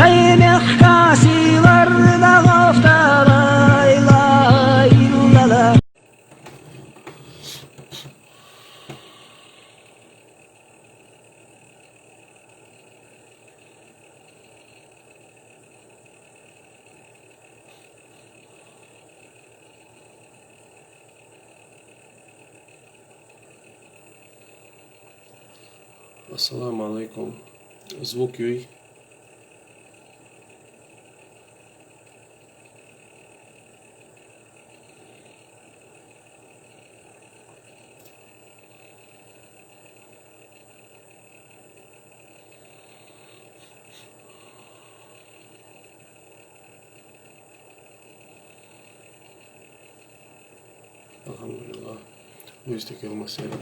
Kaymak kasilarda gaftalay lay lala. Assalamu alaikum. Zvuk Юй. Alhamdulillah. Müstakil mesele.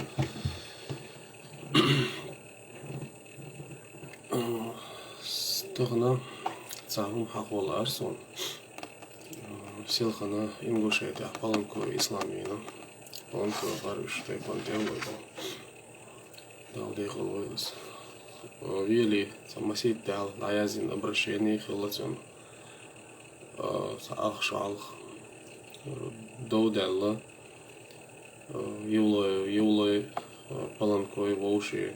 Стығына цағым хақуал арсон. Селхана Ингушетия, Паланко Исламина. Паланко Гарвиштай Пантейлойда. Далдейхал Вайлас. Вели самосить дал аязин обращение хилацион. Ахшалх. Доуделла. Юлой Паланко и Волши.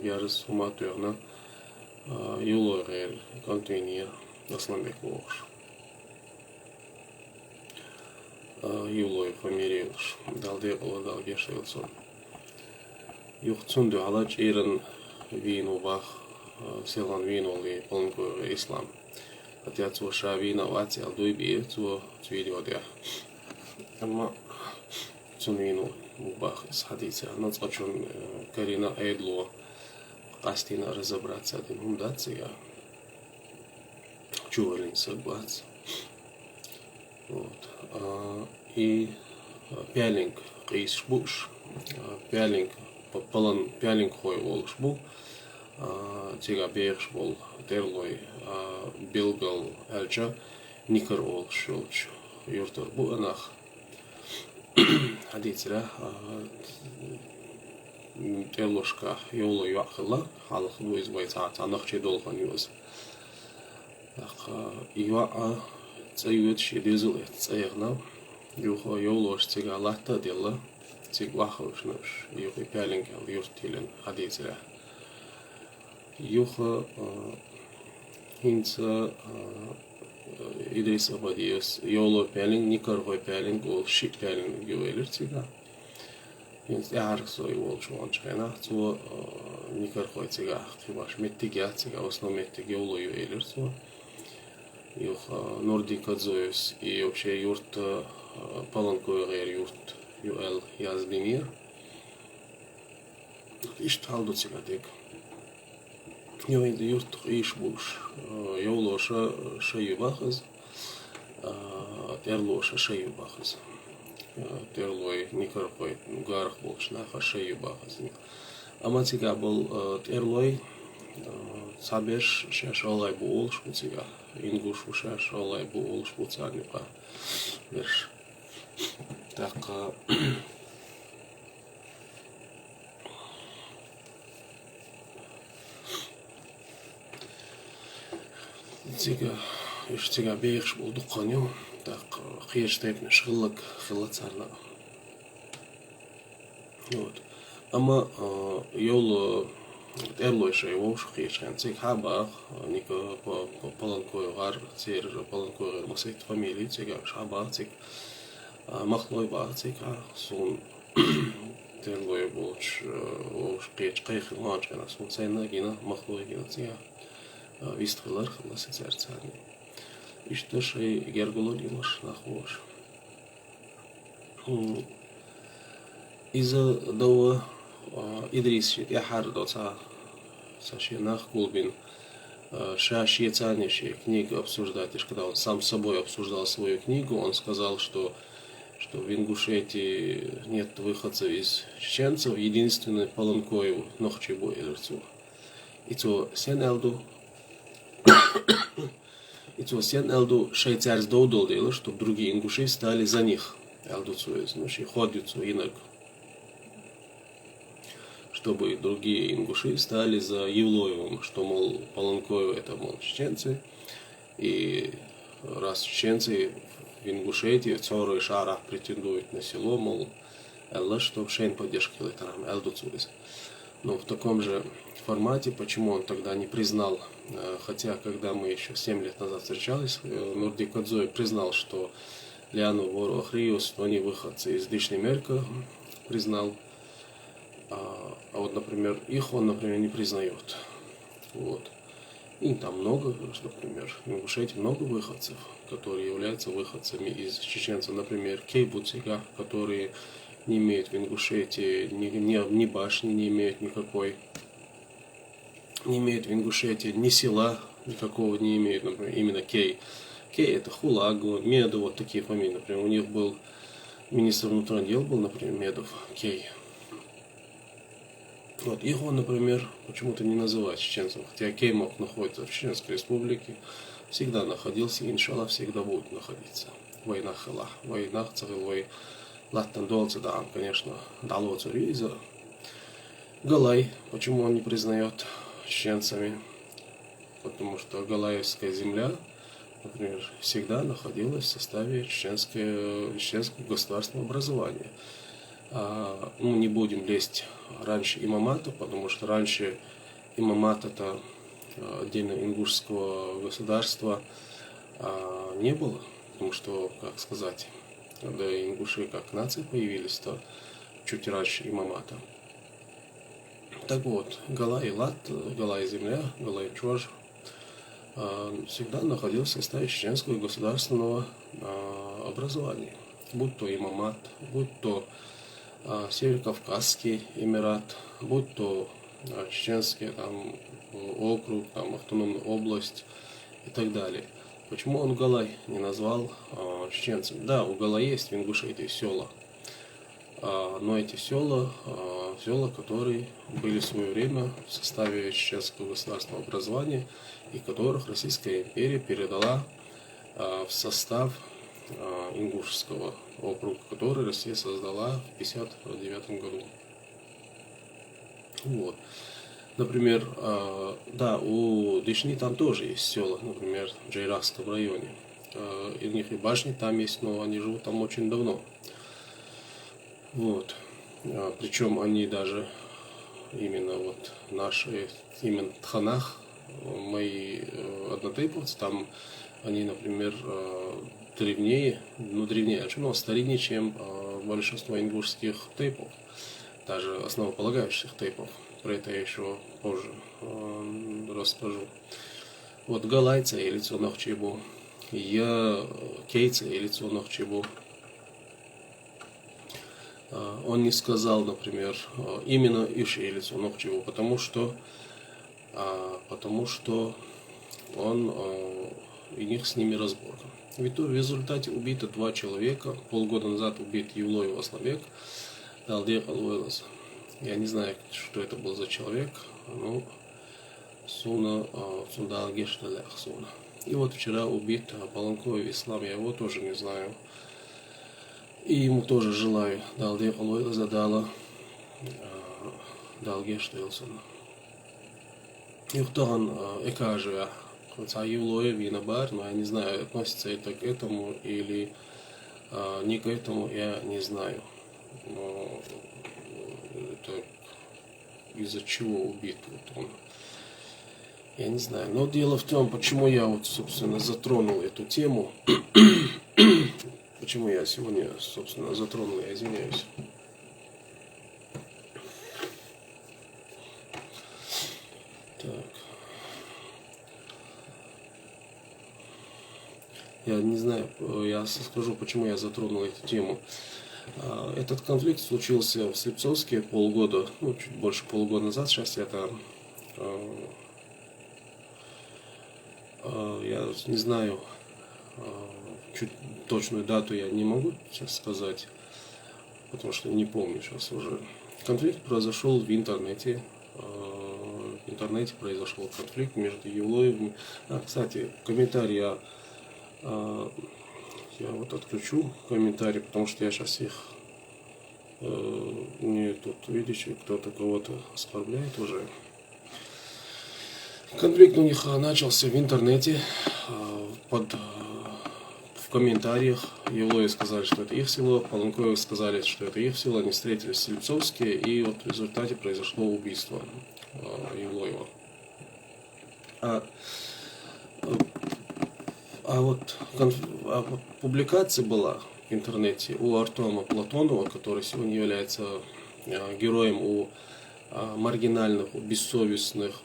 Герс Уматурна. Юлой континент Асламбек Волш. Юлой фамилиялш. Далдейхал Далгешейлсон. Юхтсунду алач ирен вину бах селан вину ли Паланко Ислам. Хотя цо шавина вати алдуйби цо видеодя. Ама цун вину бах из хадиса. Нацачун Карина Эйдло Кастина разобраться один хундация. Чувалин соглас. Вот. И пялинг Рейсбуш. Пялинг пялинг хой волшбу. Тига берш вол терлой билгал элча никер вол шулч юртер бу анах хадицра терлошка йоло яхла халх войз войцат анах чедолхан юз ах ива цайут шедизул цайгна юхо йолош тига латта дела тиг вахошнаш юхи пялинг юртилен хадицра Юха хинца Идрис Абадиус Йоло пялинг Никархой пялинг ол шик пялинг юэлэр цига хинц яарх сой ол чуан чайна цо Никархой цига хибаш меттиг я цига основ меттиг Йоло юэлэр цо Юха Нордика Зоюс и вообще юрт Паланко юрт юэл Яздимир Ишт халду цига дек Йойд юрт ишбуш, йолоша шеюбахыз, терлоша шеюбахыз, терлой никархой гарх болшнаха шеюбахыз. Аматига был терлой сабеш шашалай бул шпуцига, ингушу шашалай бул шпуцарника верш. Так. Тига бейхш болдук каню, так хиештейпне шгыллык хыллацарна. Вот. Ама йол эрлойша йош хиешхан цик хабах ника Паланко гар цер Паланко гар масайт фамилии цига шабах цик махлой ба цика сун терлой болч ош кеч кайхланч гана сун сайна гина махлой гина цига вистрелар хласы царцани. И что ж и герголодимаш нахош. Из-за того Идрис я хардоца сашинах Гулбин шашьецаниши книгу обсуждать, и когда он сам с собой обсуждал свою книгу, он сказал, что в Ингушетии нет выходцев из чеченцев, единственный Паланкою Нохчебу Эльцу. И то Сен-Элду И то Сен-Элду швейцарец доудол делал, чтобы другие ингуши стали за них. Элду цуэз, ну, ши ходят инок. чтобы другие ингуши стали за Евлоевым, что, мол, Полонкоевы это, мол, чеченцы, и раз чеченцы в Ингушетии, в Цору и Шарах претендуют на село, мол, Элла, что Шейн поддержки литерам, Элдуцуиз. Но в таком же формате, почему он тогда не признал, хотя когда мы еще 7 лет назад встречались, Нурди Кадзой признал, что Ляну Вору Ахриус, они выходцы из Дишни Мерка, признал, а вот, например, их он, например, не признает. Вот. И там много, например, в Ингушетии много выходцев, которые являются выходцами из чеченцев, например, Кейбуцига, которые не имеют в Ингушетии ни башни, не имеют никакой, не имеют в Ингушетии ни села никакого не имеют, например, именно Кей. Кей это Хулагу, Меду, вот такие фамилии, например, у них был министр внутренних дел, был, например, Медов, Кей. Вот, их он, например, почему-то не называет чеченцем, хотя Кей мог находиться в Чеченской республике, всегда находился, иншаллах, всегда будет находиться. Война хала, война царевой. Латтан долцы, да, конечно, дало цариза. Галай, почему он не признает чеченцами? Потому что Галаевская земля, например, всегда находилась в составе чеченского государственного образования. Ну, не будем лезть раньше имамата, потому что раньше имамат это отдельно ингушского государства не было, потому что, как сказать, когда ингуши как нации появились, то чуть раньше имамата. Так вот, Галай Лат, Галай земля, Галай Чож всегда находился в составе чеченского государственного образования. Будь то имамат, будь то Северокавказский эмират, будь то чеченский там, округ, там, автономная область и так далее. Почему он Галай не назвал чеченцами? Да, у Галая есть в Ингушетии села, но эти села, которые были в свое время в составе чеченского государственного образования и которых Российская империя передала в состав Ингушского округа, который Россия создала в 1959 году. Вот. Например, да, у Дишни там тоже есть села, например, в Джейрахском районе. У них и башни там есть, но они живут там очень давно. Вот. Причем они даже именно вот наши, именно Тханах, мои однотейповцы, там они, например, древнее, но стариннее, чем большинство ингушских тейпов, даже основополагающих тейпов. Про это я еще позже расскажу. Вот галайца или цунахчебу, я кейца или цунахчебу. Он не сказал, например, именно Иши или цунахчебу, потому что он у них с ними разборка. Ведь в результате убито 2 человека. Полгода назад убит Евлоев Основек, Далдек Алуэлас. Я не знаю, что это был за человек, но Суна Сундалгешталях Суна. И вот вчера убит Полонкоев Ислам, я его тоже не знаю. И ему тоже желаю Далдек Алуэлас задала Далгешталсуна. И вторан экажия. Хотя Евлоев и Набар, но я не знаю, относится это к этому или не к этому, я не знаю. Но это из-за чего убит вот он. Я не знаю. Но дело в том, почему я вот, собственно, затронул эту тему. Почему я сегодня, собственно, затронул, я извиняюсь. Так. Я не знаю, я скажу, почему я затронул эту тему. Этот конфликт случился в Слепцовске полгода, ну, чуть больше полугода назад. Сейчас это, я не знаю, чуть точную дату я не могу сейчас сказать, потому что не помню сейчас уже. Конфликт произошел в интернете. В интернете произошел конфликт между Евлоевым. Кстати, комментарий я вот отключу комментарии, потому что я сейчас их мне тут видите, кто-то кого-то оскорбляет уже. Конфликт у них начался в интернете, в комментариях. Евлои сказали, что это их село, Паланкоевы сказали, что это их село, они встретились Селипцовские, и вот в результате произошло убийство Евлоева. Вот публикация была в интернете у Артема Платонова, который сегодня является героем у маргинальных, у бессовестных,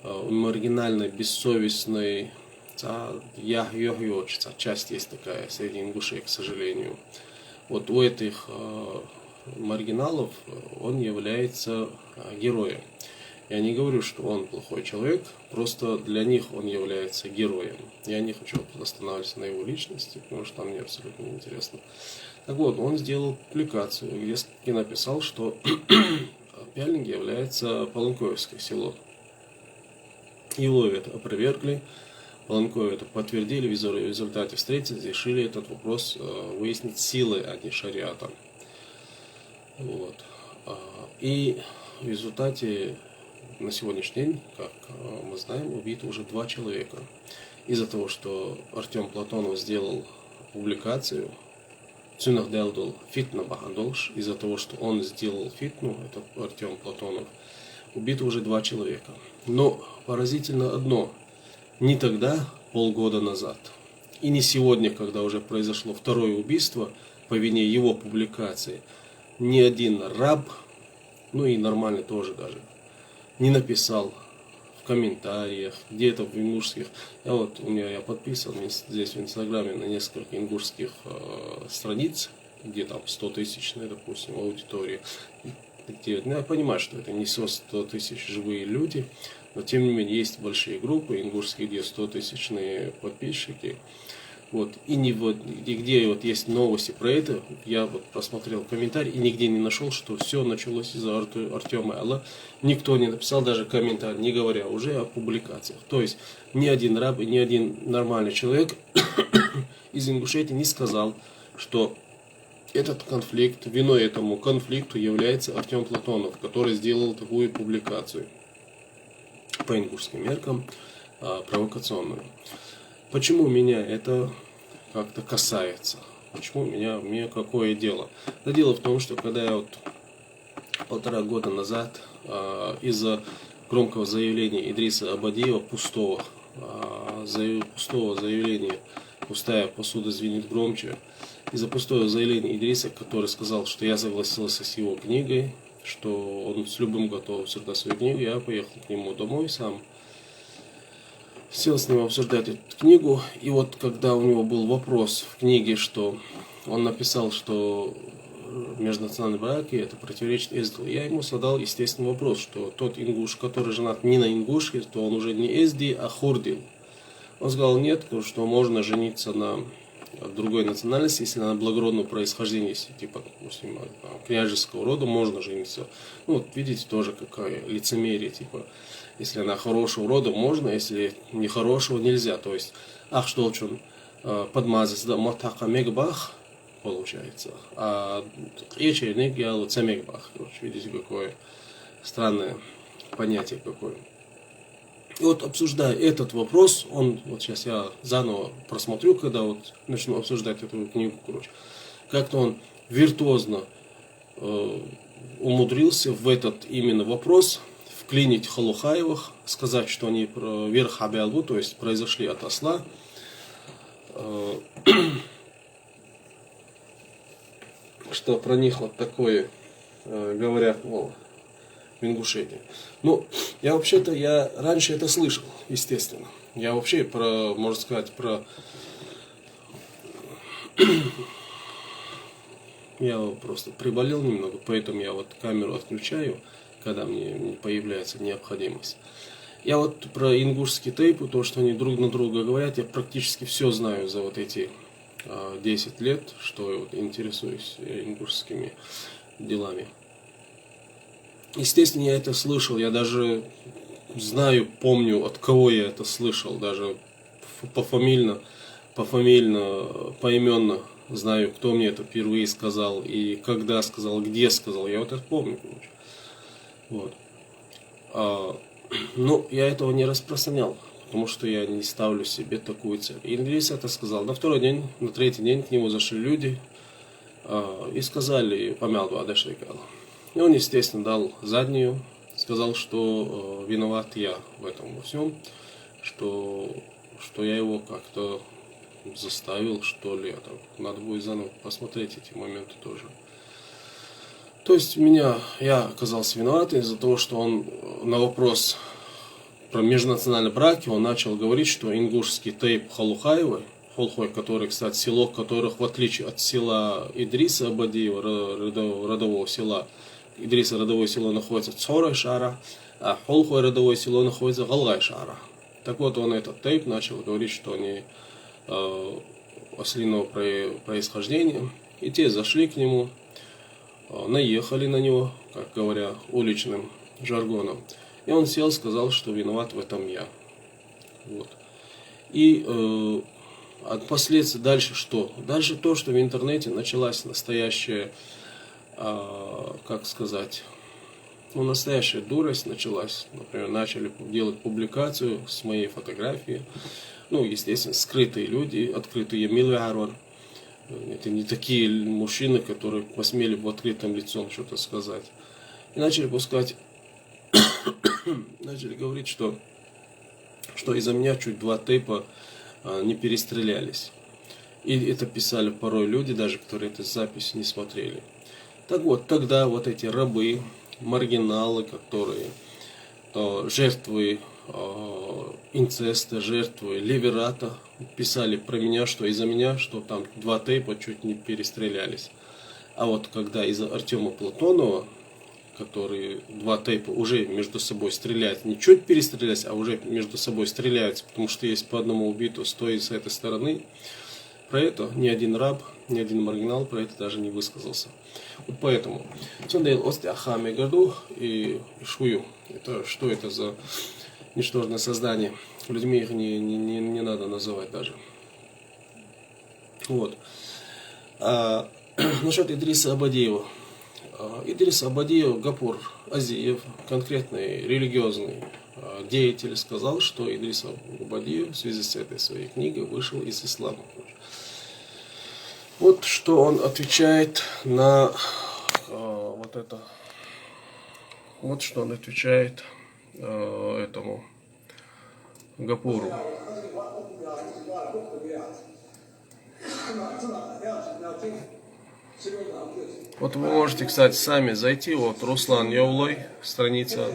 маргинальной, бессовестной часть есть такая среди ингушей, к сожалению. Вот у этих маргиналов он является героем. Я не говорю, что он плохой человек, просто для них он является героем. Я не хочу останавливаться на его личности, потому что там мне абсолютно неинтересно. Так вот, он сделал публикацию, где написал, что Пяльники является Паланкоевское село. Евлои это опровергли, Паланкоевы это подтвердили, в результате встретились, решили этот вопрос выяснить силой, а не шариатом. Вот. И в результате на сегодняшний день, как мы знаем, убито уже 2 человека. Из-за того, что Артем Платонов сделал публикацию «Цюнахделдул фитна бахадолш», из-за того, что он сделал фитну, это Артем Платонов, убито уже 2 человека. Но поразительно одно, не тогда, полгода назад, и не сегодня, когда уже произошло 2-е убийство по вине его публикации, ни один раб, ну и нормальный тоже даже, не написал в комментариях, где-то в ингушских. Я подписан здесь в Инстаграме на несколько ингушских страниц, где там 100-тысячные, допустим, аудитории. Я понимаю, что это не 100 тысяч живые люди, но тем не менее есть большие группы ингушские, где 100-тысячные подписчики. Вот. И нигде вот есть новости про это, я вот просмотрел комментарий и нигде не нашел, что все началось из-за Артема Элла. Никто не написал даже комментарий, не говоря уже о публикациях. То есть ни один раб и ни один нормальный человек из Ингушетии не сказал, что этот конфликт, виной этому конфликту является Артем Платонов, который сделал такую публикацию по ингушским меркам провокационную. Почему меня это как-то касается? Почему мне какое дело? Это дело в том, что когда я вот 1,5 года назад из-за громкого заявления Идриса Абадиева, пустого заявления «Пустая посуда звенит громче», из-за пустого заявления Идриса, который сказал, что я согласился с его книгой, что он с любым готов обсуждать свою книгу, я поехал к нему домой сам. Сел с ним обсуждать эту книгу, и вот когда у него был вопрос в книге, что он написал, что межнациональные браки это противоречит ЭСДИ, я ему задал естественный вопрос, что тот ингуш, который женат не на ингушке, то он уже не ЭСДИ, а хурдил. Он сказал нет, что можно жениться на другой национальности, если она благородного происхождения, если типа, допустим, княжеского рода, можно жениться. Ну вот видите, тоже какое лицемерие, типа, если она хорошего рода, можно, если не хорошего, нельзя. То есть, что он подмазать, да, мотака мегбах, получается, а ечерник я цемегбах. Видите, какое странное понятие какое. И вот обсуждая этот вопрос, вот сейчас я заново просмотрю, когда вот начну обсуждать эту книгу, как-то он виртуозно умудрился в этот именно вопрос вклинить Халухаевых, сказать, что они верх Абиалбу, то есть произошли от осла, что про них вот такое говорят, в Ингушетии. Ну, я раньше это слышал, естественно. Я вообще можно сказать, я просто приболел немного, поэтому я вот камеру отключаю, когда мне появляется необходимость. Я вот про ингушские тейпы, то, что они друг на друга говорят, я практически все знаю за вот эти 10 лет, что я вот интересуюсь ингушскими делами. Естественно, я это слышал, я даже знаю, помню, от кого я это слышал, даже поименно знаю, кто мне это впервые сказал, и когда сказал, где сказал, я вот это помню. Вот. Ну, я этого не распространял, потому что я не ставлю себе такую цель. И Идрис это сказал. На второй день, на третий день к нему зашли люди и сказали, помял Адашрикала. И он, естественно, дал заднюю, сказал, что виноват я в этом во всем, что я его как-то заставил, что ли. Это надо будет заново посмотреть эти моменты тоже. То есть я оказался виноват из-за того, что он на вопрос про межнациональные браки он начал говорить, что ингушский тейп Халухаевой, Холхой, который, кстати, село которых, в отличие от села Идриса Абадиева, родового села, Идриса родовое село находится Цорай Шара, а Холхой родовое село находится Галгай Шара. Так вот, он этот тейп начал говорить, что они ослиного происхождения, и те зашли к нему, наехали на него, как говоря, уличным жаргоном. И он сел, сказал, что виноват в этом я. Вот. И последствия дальше что? Дальше то, что в интернете началась настоящая, как сказать, настоящая дурость началась. Например, начали делать публикацию с моей фотографией. Ну, естественно, скрытые люди, открытые миллиарды. Это не такие мужчины, которые посмели бы открытым лицом что-то сказать. И начали пускать, начали говорить, что из-за меня чуть 2 тейпа не перестрелялись. И это писали порой люди, даже которые эту запись не смотрели. Так вот, тогда вот эти рабы, маргиналы, которые жертвы инцеста, жертвы ливерата, писали про меня, что из-за меня, что там 2 тейпа чуть не перестрелялись. А вот когда из-за Артема Платонова, которые 2 тейпа уже между собой стреляют, не чуть перестрелялись, а уже между собой стреляются, потому что есть по одному убиту с той и с этой стороны, про это ни один раб, ни один маргинал про это даже не высказался. Вот поэтому Цондейл Остяхами Горду и Шую. Это что это за ничтожное создание? Людьми их не надо называть даже. Вот. Насчет Идриса Абадиева. Идрис Абадиев, Гапур Азиев, конкретный религиозный деятель, сказал, что Идрис Абадиев в связи с этой своей книгой вышел из ислама. Вот что он отвечает на вот это. Вот что он отвечает этому Гапуру. Вот вы можете, кстати, сами зайти. Вот Руслан Явлой, страница.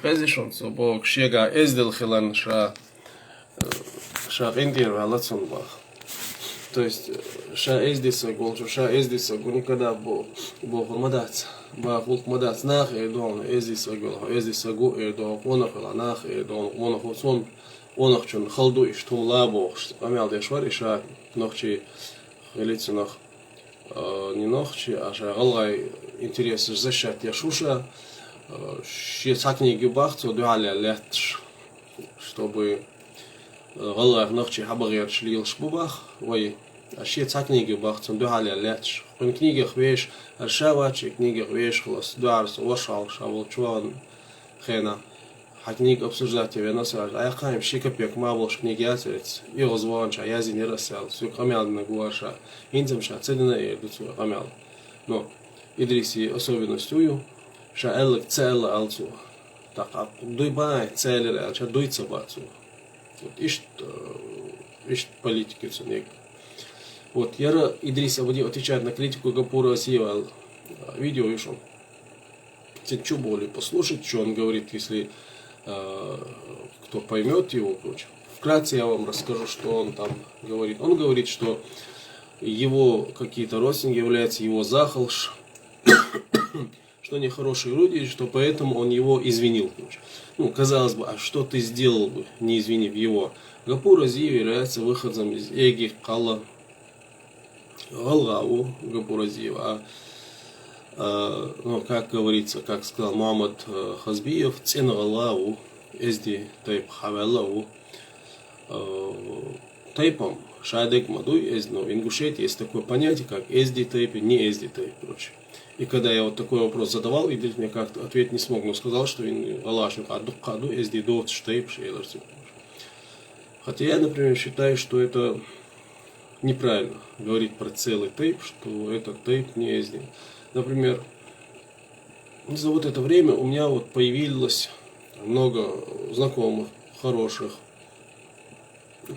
Разрешен, собок шега эздел хилан ша индир валацун бах. То есть ша эздиса голчу, ша эздиса гу никогда бог мадац. Бах волк мадац нах эдон эздиса гол, эздиса гу эдон онах нах эдон онах сон онах чун халду и штум лабох. Амял дешвар и ша нохчи лицунах не нохчи, а ша галгай интересы защат яшуша. Ще цакниги бахцу дуаля летш, чтобы галгай нохчи хабагер шлил шбубах, ой, а ще цакниги бахцу дуаля летш. В книгах веш аршавачи, книгах веш хлас дуарс вошал шавл чуан хена. А книг обсуждать тебе насаж. А я хаим шикапек мавлш книги яцерец. И озвонча язи не рассел. Все камял на гуаша. Инзамша цедина и дуцу камял. Но Идриси особенностью шаэлк цел алцу. Так дуйбай целер алча дуйца бацу. Вот ишт политики цунек. Вот яра Идрис Абадиев отвечает на критику Гапура Азиева. Видео вышел. Чуть более послушать, что он говорит, если кто поймет его. Вкратце я вам расскажу, что он там говорит. Он говорит, что его какие-то родственники являются его захолш, что они хорошие люди, что поэтому он его извинил. Ну, казалось бы, а что ты сделал бы, не извинив его? Гапур Азиев является выходцем из Эги Калла Галгау Гапур Азиев. Ну, как говорится, как сказал Мухаммад Хазбиев, цен Галгау, эзди тайп хавеллау, тайпом шадек мадуй эзди, но в Ингушетии есть такое понятие, как эзди тайп и не эзди тайп, короче. И когда я вот такой вопрос задавал, Идрис мне как-то ответить не смог, но сказал, что Аллашник аддукаду эзди доут штейп шейларсим. Хотя я, например, считаю, что это неправильно говорить про целый тейп, что этот тейп не ездил. Например, за вот это время у меня вот появилось много знакомых, хороших,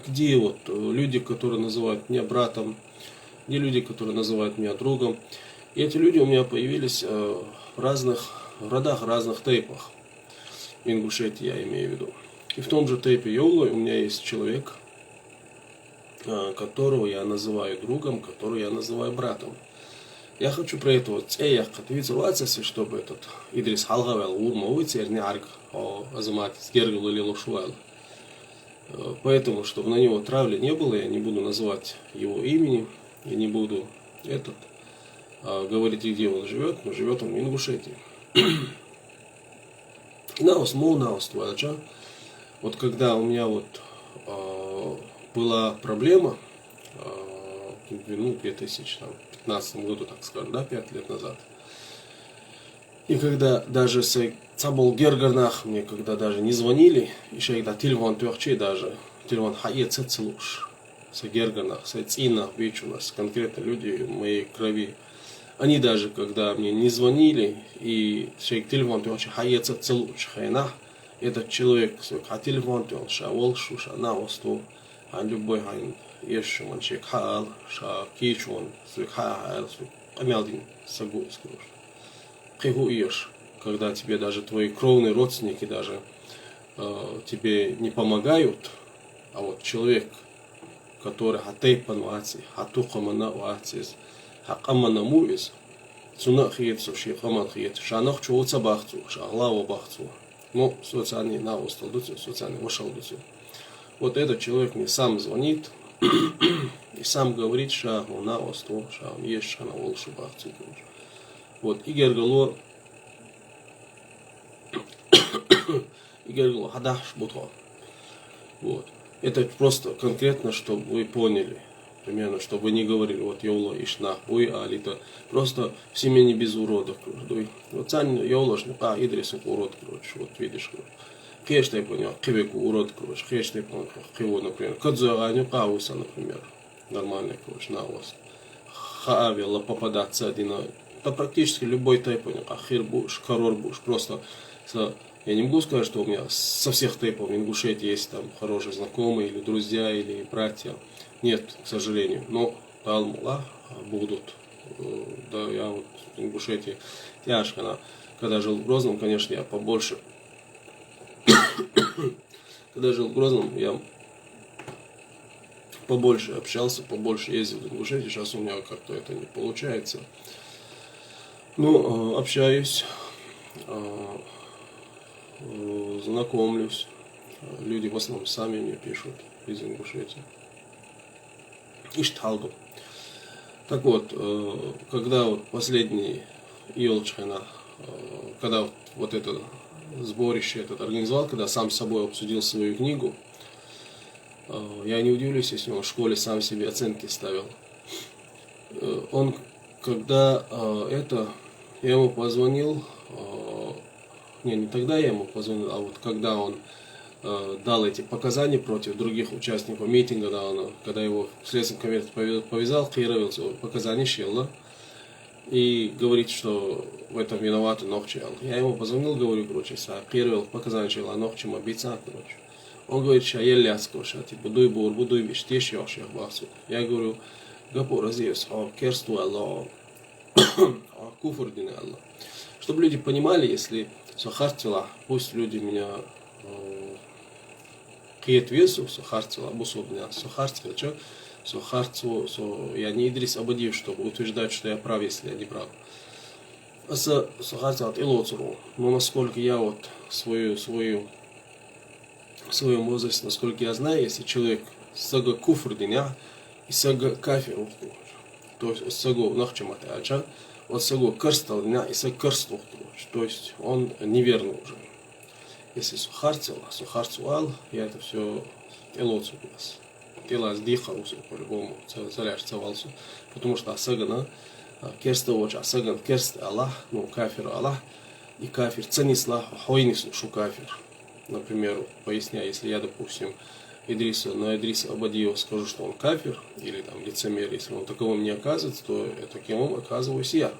где вот люди, которые называют меня братом, где люди, которые называют меня другом. И эти люди у меня появились в разных родах, разных тейпах. В Ингушетии я имею в виду. И в том же тейпе Йолой у меня есть человек, которого я называю другом, которого я называю братом. Я хочу про это вот чтобы этот Идрис Халгавел Урмовый не арг азамат сгергал или лошуэл. Поэтому, чтобы на него травли не было, я не буду называть его имени, я не буду говорить, где он живет, но живет он в Ингушетии. Вот когда у меня вот была проблема, в 2015 году, так скажем, да, 5 лет назад. И когда даже Цабол Гергарнах мне, когда даже не звонили, еще когда телефон тёрчи даже, телефон хаед цецелуш, с Гергарнах, с Цинах, у нас конкретно люди в моей крови. Они даже, когда мне не звонили, и телефон тёрчи хаед цецелуш, хайнах, этот человек, телефон тёрчи, шавол шуша, на осту, а любой хайн. Еще он шекхал, шакичон, свекхал, амялдин, сагуис, пригуешь, когда тебе даже твои кровные родственники даже тебе не помогают, а вот человек, который хатейпан ваци, хатухамана вацис, хакамана мувис, цунахиетсу, шихаман хиет, шанах чуоца бахцу, шаглава бахцу, ну, социальный наустал дуцу, социальный вошел дуцу. Вот этот человек мне сам звонит, и сам говорит, что он на осту, что он есть, что на волшу бахцу. Вот, Игергало, хадаш бутро. Вот. Это просто конкретно, чтобы вы поняли, примерно, чтобы вы не говорили, вот Йола ишна, ой, алита, просто в семье не без уродов. Вот сань Йола шнука, Идрис урод, короче, вот видишь, Хештай понял, кивеку урод, короче, хештай понял, киво, например, кадзуаганю кауса, например, нормальный, короче, на вас. Хаавила попадаться один, да практически любой тайп понял, ахир буш, корор буш, просто, я не могу сказать, что у меня со всех тайпов в Ингушетии есть там хорошие знакомые, или друзья, или братья, нет, к сожалению, но талмула будут, да, я вот в Ингушетии тяжко, когда жил в Грозном, конечно, я побольше. Когда жил в Грозном, я побольше общался, побольше ездил в Ингушетию. Сейчас у меня как-то это не получается. Ну, общаюсь, знакомлюсь. Люди в основном сами мне пишут из Ингушетии. Ишталду. Так вот, когда вот последний Йолчхана, когда вот это сборище этот организовал, когда сам с собой обсудил свою книгу, я не удивлюсь, если он в школе сам себе оценки ставил. Он, когда я ему позвонил, не тогда я ему позвонил, а вот когда он дал эти показания против других участников митинга, когда его Следственный комитет повязал, показания щелла, и говорит, что в этом виноваты Нохчел. Я ему позвонил, говорю, короче, первый показания щелла, Нохчем обещал, короче. Он говорит, что я ляскал, что типа будуй бур, будуй виш, те щелших бахсу. Я говорю, гапо разъевс, керсту Аллах, куфурдин Аллах. Чтобы люди понимали, если сахартила, пусть люди меня киет весу, сахартила, бусобня, сахартила, что? Сахартцу, я не Идрис Абадиев, чтобы утверждать, что я прав, если я не прав. Хотят илоцуру. Но насколько я вот в своем возрасте, насколько я знаю, если человек сага куфр диня и сага кафир, то есть сага нахчамата ача, вот сага карстал диня и сага карстал, то есть он неверный уже. Если сухарцевал, я это все илоцу у нас. Тела сдихался по-любому, царяшцевался, потому что асагана керстовоч, асаган керст Аллах, ну кафир Аллах, и кафир ценисла хойнис шу кафир. Например, поясняю, если я, допустим, Идриса Абадиева скажу, что он кафир, или там лицемер, если он таковым не оказывается, то таким оказываюсь я.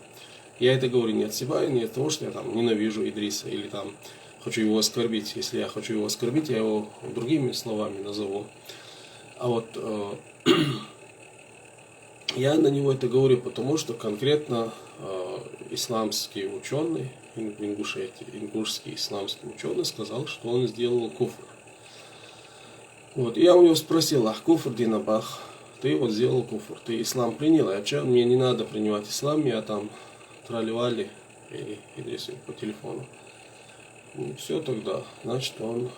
Я это говорю не от себя, не от того, что я там ненавижу Идриса, или там хочу его оскорбить. Если я хочу его оскорбить, я его другими словами назову. А вот я на него это говорю, потому что конкретно исламский ученый, ингушский исламский ученый сказал, что он сделал куфр. Вот, я у него спросил, куфр динабах, ты вот сделал куфр, ты ислам принял, а что, мне не надо принимать ислам, я там трали-вали или по телефону. Ну, все тогда, значит он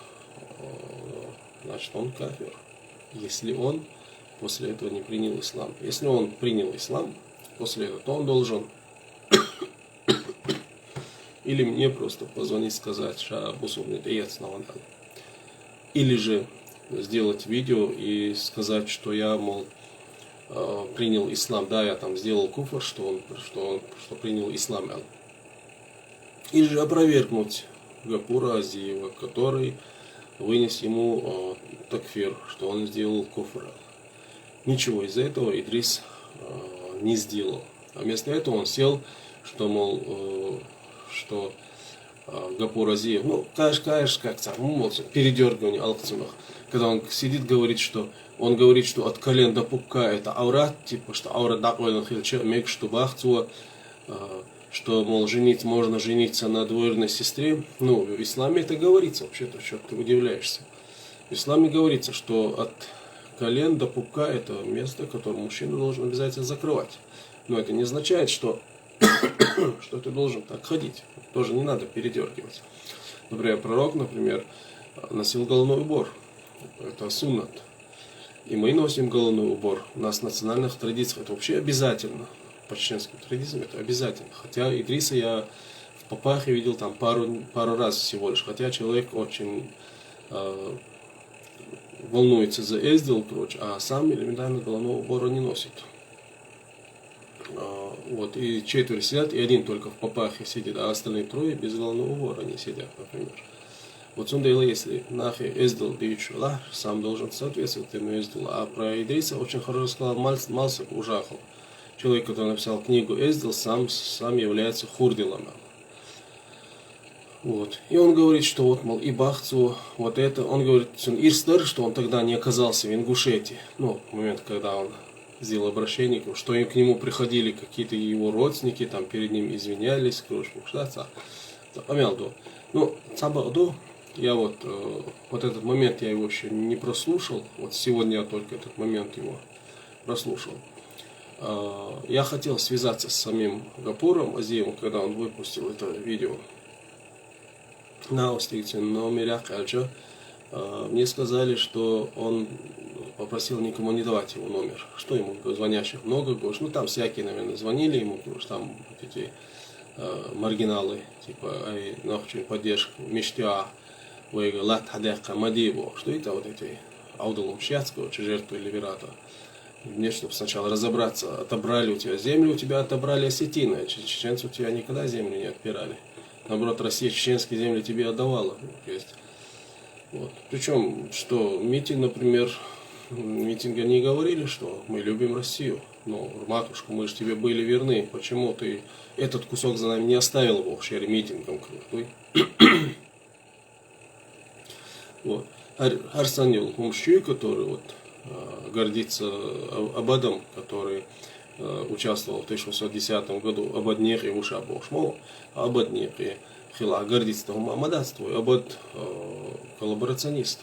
кафир. Если он после этого не принял ислам. Если он принял ислам после этого, то он должен или мне просто позвонить, сказать, что бусубный даец на вандал. Или же сделать видео и сказать, что я, мол, принял ислам. Да, я там сделал куфр, что принял ислам. Или же опровергнуть Гапура Азиева, который вынес ему такфир, что он сделал куфр. Ничего из этого Идрис не сделал. А вместо этого он сел, что, мол, что Гапур Азиев, ну, конечно, как там, вот, передергивание алкцинах, когда он сидит, говорит, что от колен до пупка это аурат, типа, что аура даквален хилча, мек что бахцуа, что, мол, можно жениться на двоюродной сестре. Ну, в исламе это говорится, вообще-то, что ты удивляешься. В исламе говорится, что от колен до пупка это место, которое мужчина должен обязательно закрывать. Но это не означает, что ты должен так ходить. Тоже не надо передергивать. Например, пророк, носил головной убор. Это суннат. И мы носим головной убор. У нас в национальных традициях это вообще обязательно. По чеченским традициям это обязательно. Хотя Идриса я в попахе видел там пару раз всего лишь. Хотя человек очень волнуется за эздил, а сам элементарно головного убора не носит. Вот, и 4 сидят, и один только в папахе сидит, а остальные 3 без головного убора не сидят, например. Вот сундейла, если нахи эздил бивичула, сам должен соответствовать этому эздилу. А про Идриса очень хорошо сказал Малсак Ужахов. Человек, который написал книгу Эздил, сам является хурдилом. Вот. И он говорит, что вот, мол, и Бахцу, вот это, он говорит, что он тогда не оказался в Ингушетии. Ну, в момент, когда он сделал обращение, что к нему приходили какие-то его родственники, там перед ним извинялись, ну, я вот этот момент я его еще не прослушал, вот сегодня я только этот момент его прослушал. Я хотел связаться с самим Гапуром Азиевым, когда он выпустил это видео на Остигцин, но мне сказали, что он попросил никому не давать его номер. Что ему, звонящих много, ну там всякие, наверное, звонили ему, потому что там эти маргиналы, типа, нахчу поддержка, мечтя, лат хадека, мадибо, что это вот эти аудалом шьяцкого, жертвы Леверата. Мне, чтобы сначала разобраться, отобрали у тебя землю, у тебя отобрали осетины, чеченцы у тебя никогда землю не отбирали. Наоборот, Россия чеченские земли тебе отдавала. Вот. Причем, что митинги не говорили, что мы любим Россию. Ну, матушка, мы же тебе были верны. Почему ты этот кусок за нами не оставил его в шере митингом? Вот. Арсанил Хумщуй, который вот гордится Абадом, который участвовал в 1810 году Абаднехи в Ушабошмо, Абаднехи Хила гордится Мамадатству, Абад коллаборационист,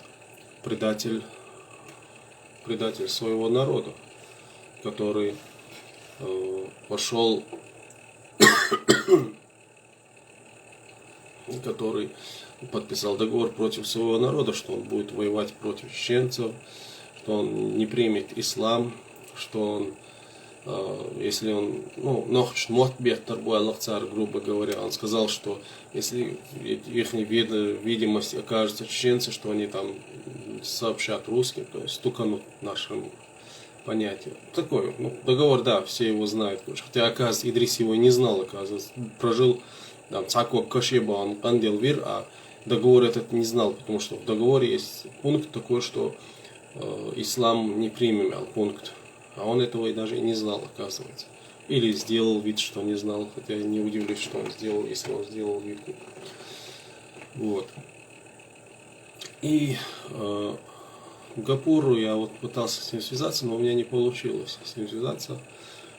предатель своего народа, который пошел который подписал договор против своего народа, что он будет воевать против чеченцев, что он не примет ислам, что он, если он, грубо говоря, он сказал, что если их видимость окажется чеченцы, что они там сообщат русским, то есть стуканут нашим понятием. Такой, договор, да, все его знают. Хотя, оказывается, Идрис его не знал, оказывается. Прожил там Цако Кашеба, он Пандел Вир, а договор этот не знал, потому что в договоре есть пункт такой, что ислам не применял пункт. А он этого и даже не знал, оказывается. Или сделал вид, что не знал, хотя я не удивлюсь, что он сделал, если он сделал вид. Вот. И Гапуру я вот пытался с ним связаться, но у меня не получилось с ним связаться.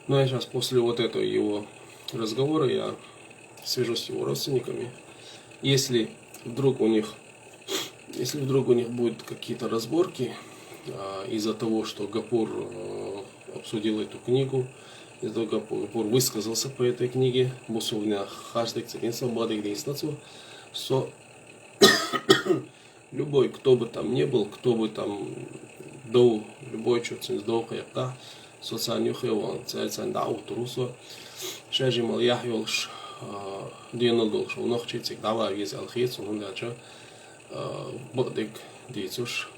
Но я сейчас после вот этого его разговора я свяжусь с его родственниками. Если вдруг у них будут какие-то разборки из-за того, что Гапур обсудил эту книгу, из-за того, что Гапур высказался по этой книге, любой, кто бы там ни был, кто бы там дал, любой человек, дал хаякта, социальный хеван, цельцан дау турусо, шежимал яхвелш, диенодолш, унохчицик дава виз алхиц, он дача, бодик дицуш,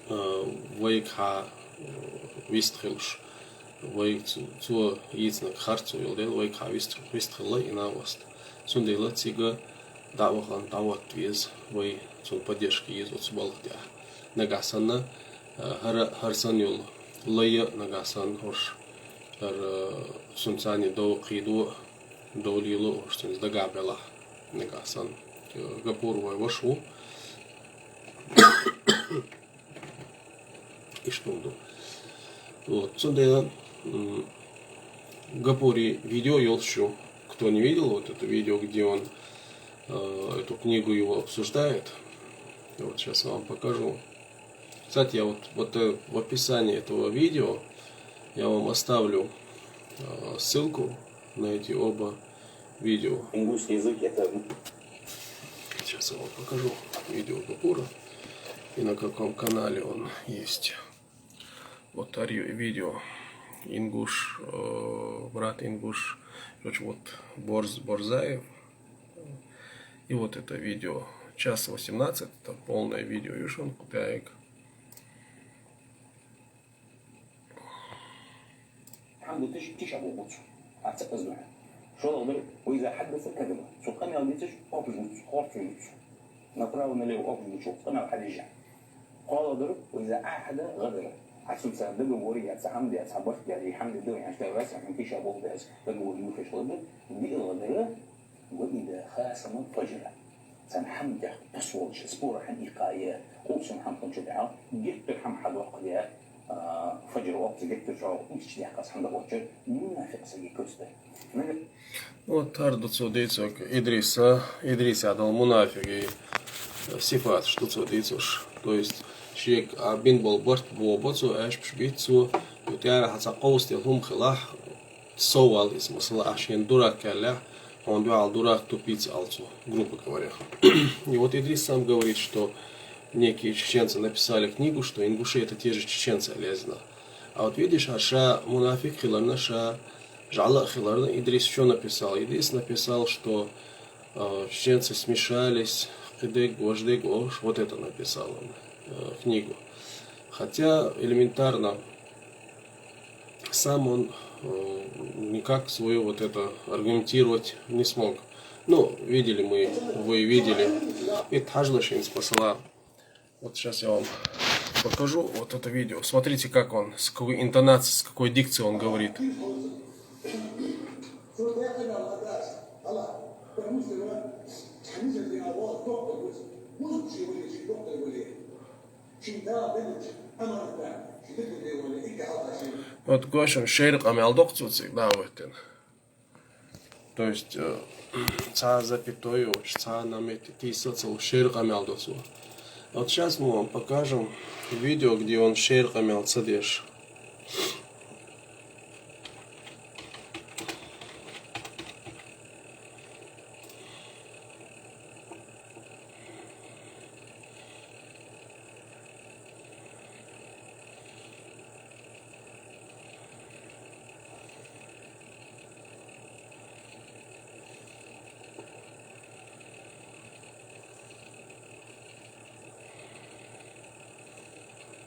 вейкха вистхилш, вейк цу яйцнак харцу илдел, вейкха вистхилла и навост. Сундела цига давахан дават виз, вей цун поддержки из отсубалхдя. Нагасана харсанюл лая нагасан хош сунцани до қиду долилу штин дагабела нагасан Гапурвой вошу и что вот сюда Гапури видео елщу, кто не видел вот это видео, где он эту книгу его обсуждает, вот сейчас я вам покажу. Кстати, я вот в описании этого видео я вам оставлю ссылку на эти оба видео. Ингушский язык это... Сейчас я вам покажу видео Гапура и на каком канале он есть. Вот видео Ингуш, брат Ингуш, вот Борзаев. И вот это видео, час 18, это полное видео Юшон Кутаек. عنده تشعب وبوتش أعتقد معه شو أقدر وإذا حدث كذبه شو قام يلبسش أوبز بوتش خاطر بوتش نقرأ اللي هو أوبز بوتش قام واحد يرجع قال أضرب وإذا أحد غدر عشان سبب وري حمد أصحاب يعني حمد ده يعني اشتغل بس عشان في شابوه بس تقول إنه في شغل دي الغدر وإذا خاصم فجر سن حمد تصور سبورة حقيقية قوس محمد شجاع جبت الحمد وقت ده فجر وقت جبت شو مش ده قص حمد وقت من في قصة كوسته вот Ардуцу дейцок Идриса дал мунафиги сифат что цу дейцуш, то есть человек бин бол борт бобоцу эш пшбицу ютяра хаса قوستي هم خلاح совал из масла ашен дурак калля он дуал дурак тупиц алцу, грубо говоря. И вот Идрис сам говорит, что некие чеченцы написали книгу, что ингуши это те же чеченцы лезно. А вот видишь, аша мунафик хиларна ша жала хиларна, Идрис что написал? Идрис написал, что чеченцы смешались, вот это написал он, книгу. Хотя элементарно сам он никак свое вот это аргументировать не смог. Ну, видели вы видели. Это Хаджлашин спасала. Вот сейчас я вам покажу вот это видео. Смотрите, как он, с какой интонацией, с какой дикцией он говорит. Вот Гошин шерик амялдок цуцик, да, вот это. То есть ца запятую, ца намет тисацел шерик амялдок. Вот сейчас мы вам покажем видео, где он шерик амялцадеш.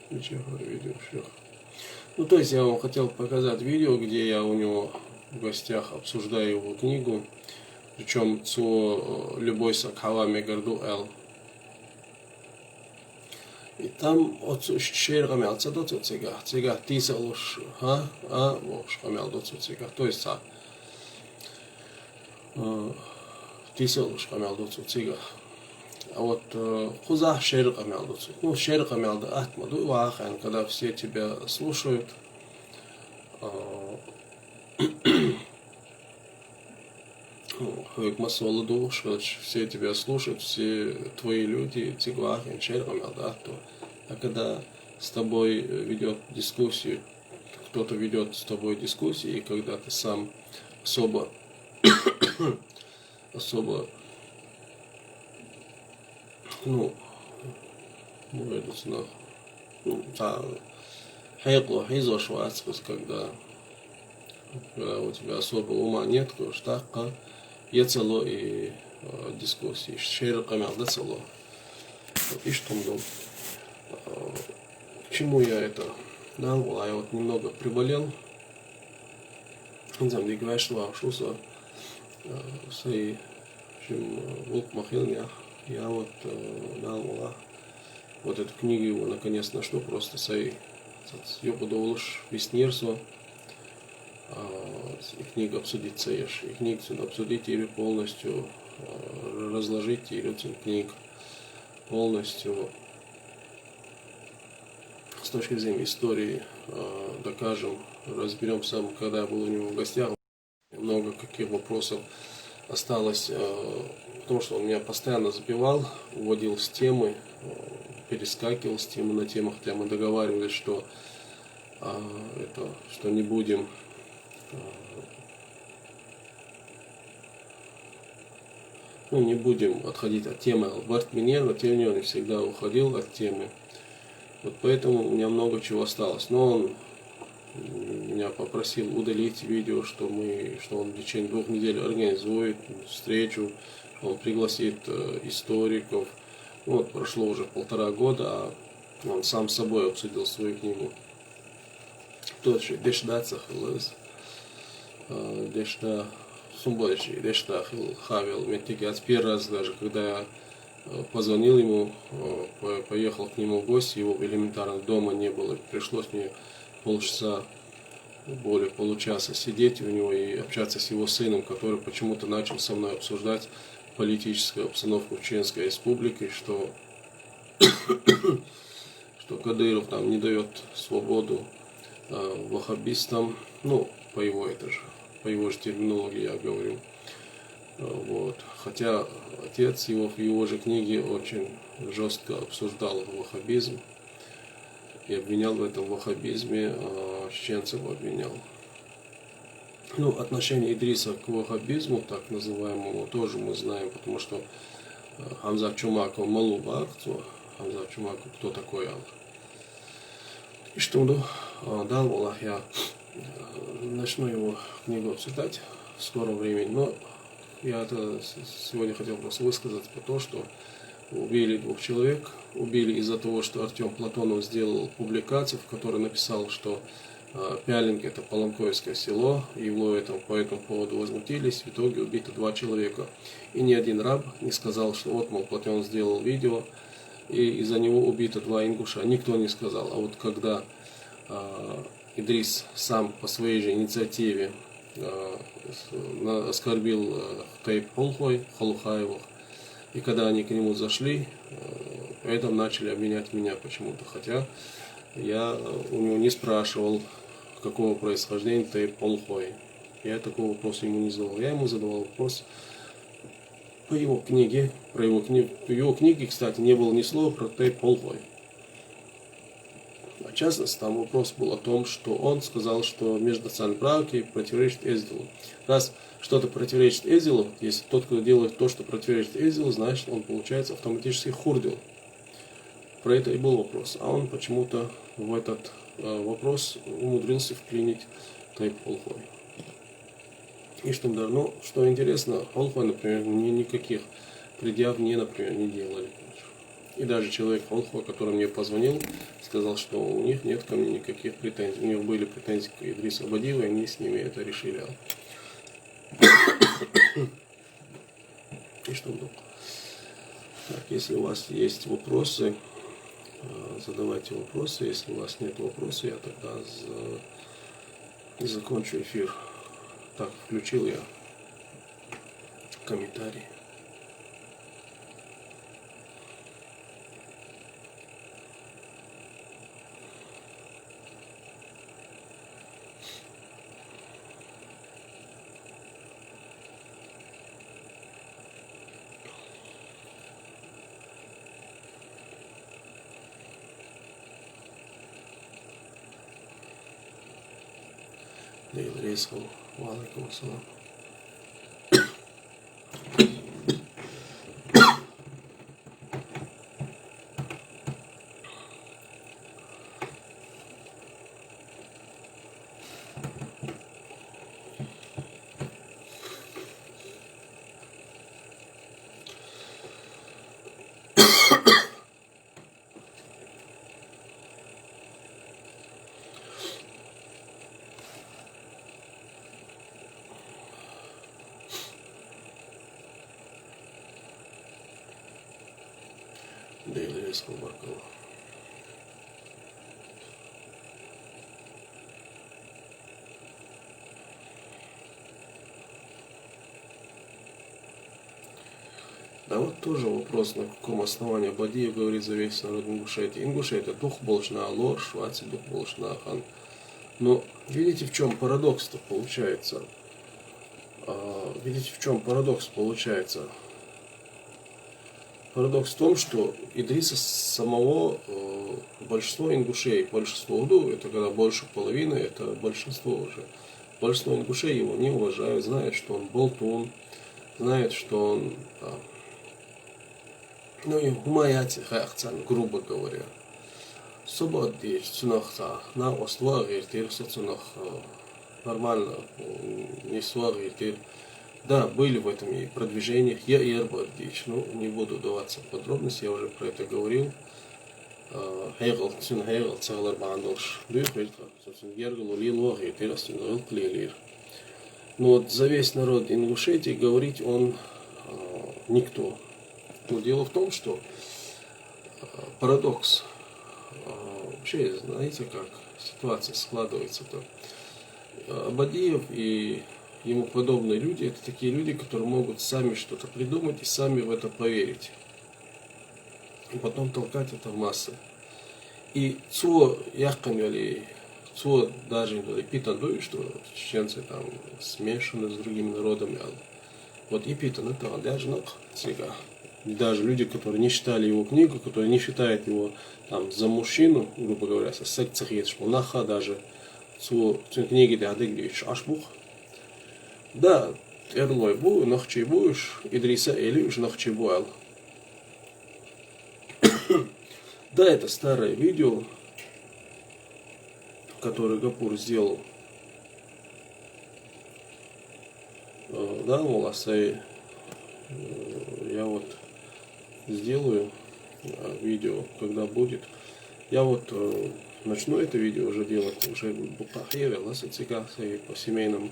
видео всех. Ну, то есть я вам хотел показать видео, где я у него в гостях обсуждаю его книгу. Причем цо любой сакхава мегарду эл. И там от шер гамел цадоцо цега тиса луш луш гамел доцо цега. То есть тиса луш гамел доцо цега. А вот хуза шер гамел доцо. Ну шер гамел да атмаду вахан, когда все тебя слушают. Все тебя слушают, все твои люди, цигвахин, шергамелдату. А когда с тобой ведет дискуссию, кто-то ведет с тобой дискуссию, и когда ты сам особо когда у тебя особо ума нет, что ецело и дискуссии. Шейр камел децело. И что мне? К чему я это дал? Я вот немного приболел. Зам дигвай что шуса сей чем волк махилня. Я вот дал вот эту книгу его наконец нашло просто сей ее подолуш веснерсо. И книгу обсудить цеешь, и книгу обсудить или полностью разложить или книг полностью с точки зрения истории докажем, разберем сам, когда я был у него в гостях, много каких вопросов осталось, потому что он меня постоянно забивал, уводил с темы, перескакивал с темы на тему, хотя мы договаривались, что что не будем не будем отходить от темы Альберт Миньер, но тем не менее он всегда уходил от темы. Вот поэтому у меня много чего осталось. Но он меня попросил удалить видео, что он в течение 2 недель организует встречу, что он пригласит историков. Вот прошло уже 1,5 года, а он сам с собой обсудил свою книгу. Точно, дешдаться хлыз. Дешта сумбольший, дешта хавил метигец. Первый раз даже, когда я позвонил ему, поехал к нему в гости, его элементарно дома не было, пришлось мне более получаса сидеть у него и общаться с его сыном, который почему-то начал со мной обсуждать политическую обстановку в Чеченской Республике, что Кадыров там не дает свободу ваххабистам, по его же терминологии я говорю. Вот. Хотя отец его в его же книге очень жестко обсуждал ваххабизм и обвинял в этом ваххабизме, чеченцев обвинял. Отношение Идриса к ваххабизму, так называемому, тоже мы знаем, потому что Хамза Чумаков Малуба, Хамза Чумаков, кто такой он? И что дал Аллах, я начну его книгу обсуждать в скором времени, но я сегодня хотел просто высказать про то, что убили 2 человек, убили из-за того, что Артем Платонов сделал публикацию, в которой написал, что Пялинг это Паланкойское село, его по этому поводу возмутились, в итоге убито 2 человека. И ни один раб не сказал, что вот, мол, Платон сделал видео, и из-за него убито 2 ингуша. Никто не сказал. А вот когда Идрис сам по своей же инициативе оскорбил Тейп Холухаевых, и когда они к нему зашли, поэтому начали обвинять меня почему-то. Хотя я у него не спрашивал, какого происхождения Тейп Холухой. Я такого вопроса ему не задавал. Я ему задавал вопрос по его книге. В его книге, кстати, не было ни слова про Тейп Холухой. В частности, там вопрос был о том, что он сказал, что межнациональные браки противоречат Эзелу. Раз что-то противоречит Эзелу, если тот, кто делает то, что противоречит Эзелу, значит, он получается автоматически хурдил. Про это и был вопрос. А он почему-то в этот вопрос умудрился вклинить Тейп Холухой. И что интересно, Холухой, например, никаких предъяв например, не делали. И даже человек Волхва, который мне позвонил, сказал, что у них нет ко мне никаких претензий. У них были претензии к Идрису Абадиеву, и они с ними это решили. И что вдруг? Так, если у вас есть вопросы, задавайте вопросы. Если у вас нет вопросов, я тогда закончу эфир. Так, включил я комментарии. Дейл Рейсхал, валейкум ассалам. Дейл Рейсхал, баркаллах. Да вот тоже вопрос, на каком основании Абадиев говорит за весь народ Ингушетии. Ингушетия дух большна лор, Швеция дух большна хан. Но видите, в чем парадокс-то получается? Видите, в чем парадокс получается? Парадокс в том, что Идриса самого большинство ингушей, большинство уду, это когда больше половины, это большинство уже. Большинство ингушей его не уважают, знают, что он болтун, знают, что он, ну и гумаяти хайхцан, грубо говоря. Свободный цунахта, на остваги, цунах нормально, не сваги, да, были в этом и продвижениях. Я и Арбадич, ну, не буду даваться в подробности, я уже про это говорил. Хейгл, целар бандалш, Гергал, Улил, Клелир. Но вот за весь народ Ингушетии говорить он никто. Но дело в том, что парадокс. Вообще, знаете, как ситуация складывается-то. Абадиев и ему подобные люди, это такие люди, которые могут сами что-то придумать и сами в это поверить. И потом толкать это в массы. И цо яхканьали, цо даже питан, что чеченцы там смешаны с другими народами. Вот и питан это даже сега. Даже люди, которые не читали его книгу, которые не считают его там за мужчину, грубо говоря, со секциях есть шпунаха, даже цо книги де адыгдич ашбух. Да, эрлой бу, нахчей буш, Идриса Элиш нахчей буал. Да, это старое видео, которое Гапур сделал. Да, мол, я вот сделаю видео, когда будет. Я вот начну это видео уже делать, уже букахеве, ласацикасы по семейным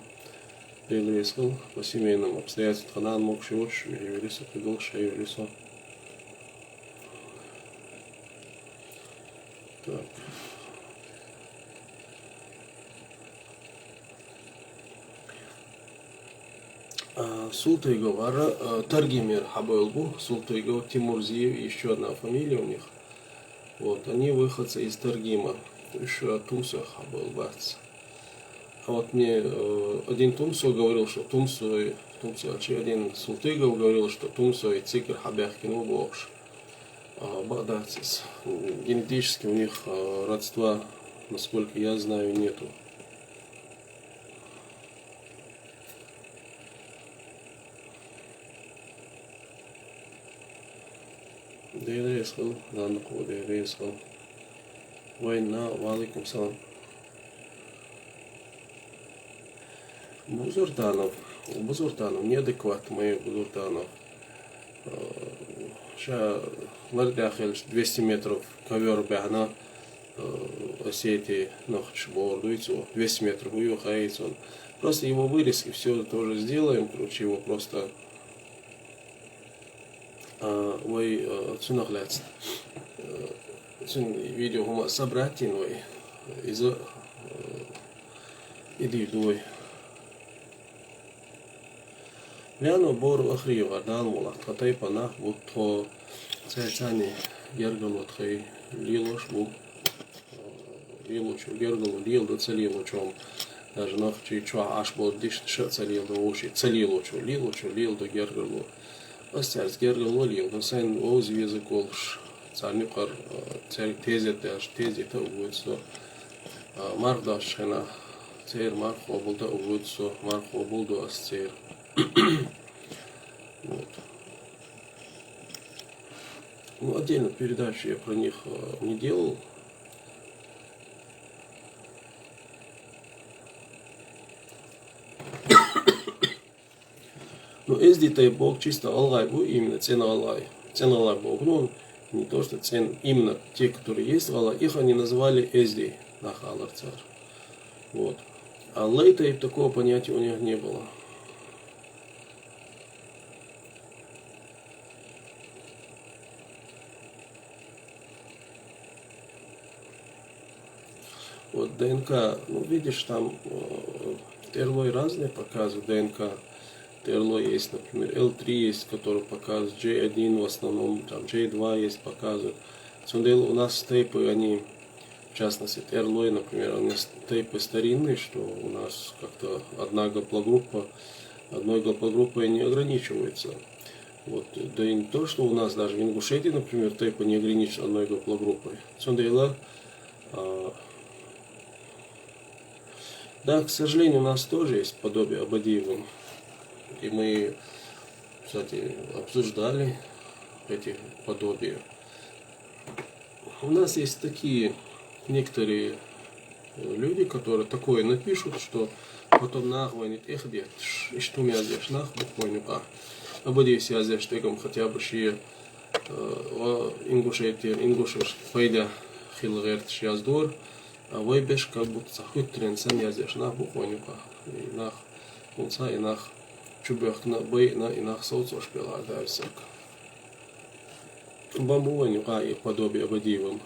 по семейным обстоятельствам, Ханан мог шиоч, Юлисо, придол Юлисо. Так. Султайгов, Таргимир Хабайлбу, Султайгов, Тимурзиев, еще одна фамилия у них. Вот, они выходцы из Таргима, еще Тумсо Хабайлбац. А вот мне один Тумсо говорил, что Тумсо, один Султайгов говорил, что Тумсо и Цикр Хабяхкину Бокш. Багдадцис. Генетически у них родства, насколько я знаю, нету. Дейресхал, Данаху, Дейресхал. Война, валикум салам. Бузуртанов, неадекват моих Бузуртанов. Сейчас вардяхель 200 метров ковер бяна Осетии, нахч бордуйцу, 200 метров уехается он. Просто его вырез и все тоже сделаем, короче, его просто вы цунагляц. Видео хума собратин вы из иди дуй. Ляно бор ахри вардан мулат, хатай панах вот то цайцани гергалот хай лилош бу лилочу гергалу лил до целилочом. Даже нахчи чуа аш бол диш целил до уши целилочу лил до гергалу. Остяrs гергалу лил до сайн оз язык олш. Царни кар тезет аш тезет будет со мардаш хена цер мархо булда будет со мархо булду ас цер. Вот. Ну, отдельно передачу я про них не делал. Но эсди-то бог чисто аллай, именно цена аллай. Цена аллай бог, ну не то, что цен, именно те, которые есть в аллай, их они называли эсди, нахалар царь. Вот. А лейта и такого понятия у них не было. Вот ДНК, ну видишь, там терлой разные показывают ДНК. Терлой есть, например, L3 есть, который показывает, J1 в основном, там J2 есть, показывает. У нас тейпы, они, в частности, Терлой, например, у нас тейпы старинные, что у нас как-то одной гаплогруппой не ограничивается. Вот, да и не то, что у нас даже в Ингушетии, например, тейпы не ограничены одной гаплогруппой. Да, к сожалению, у нас тоже есть подобие Абадиевым. И мы, кстати, обсуждали эти подобия. У нас есть такие некоторые люди, которые такое напишут, что потом нахванит их бед. И что меня здесь нах буквально. Абадиев себя здесь теком хотя бы шие ингушеш файда хилгерт шияздор. А вы беш как будто захут тренсан я здесь нах буквально. И нах унца и нах чубех на бей на и нах соуцо шпила, да всяк. Бамбуваню и подобие Абадиевым.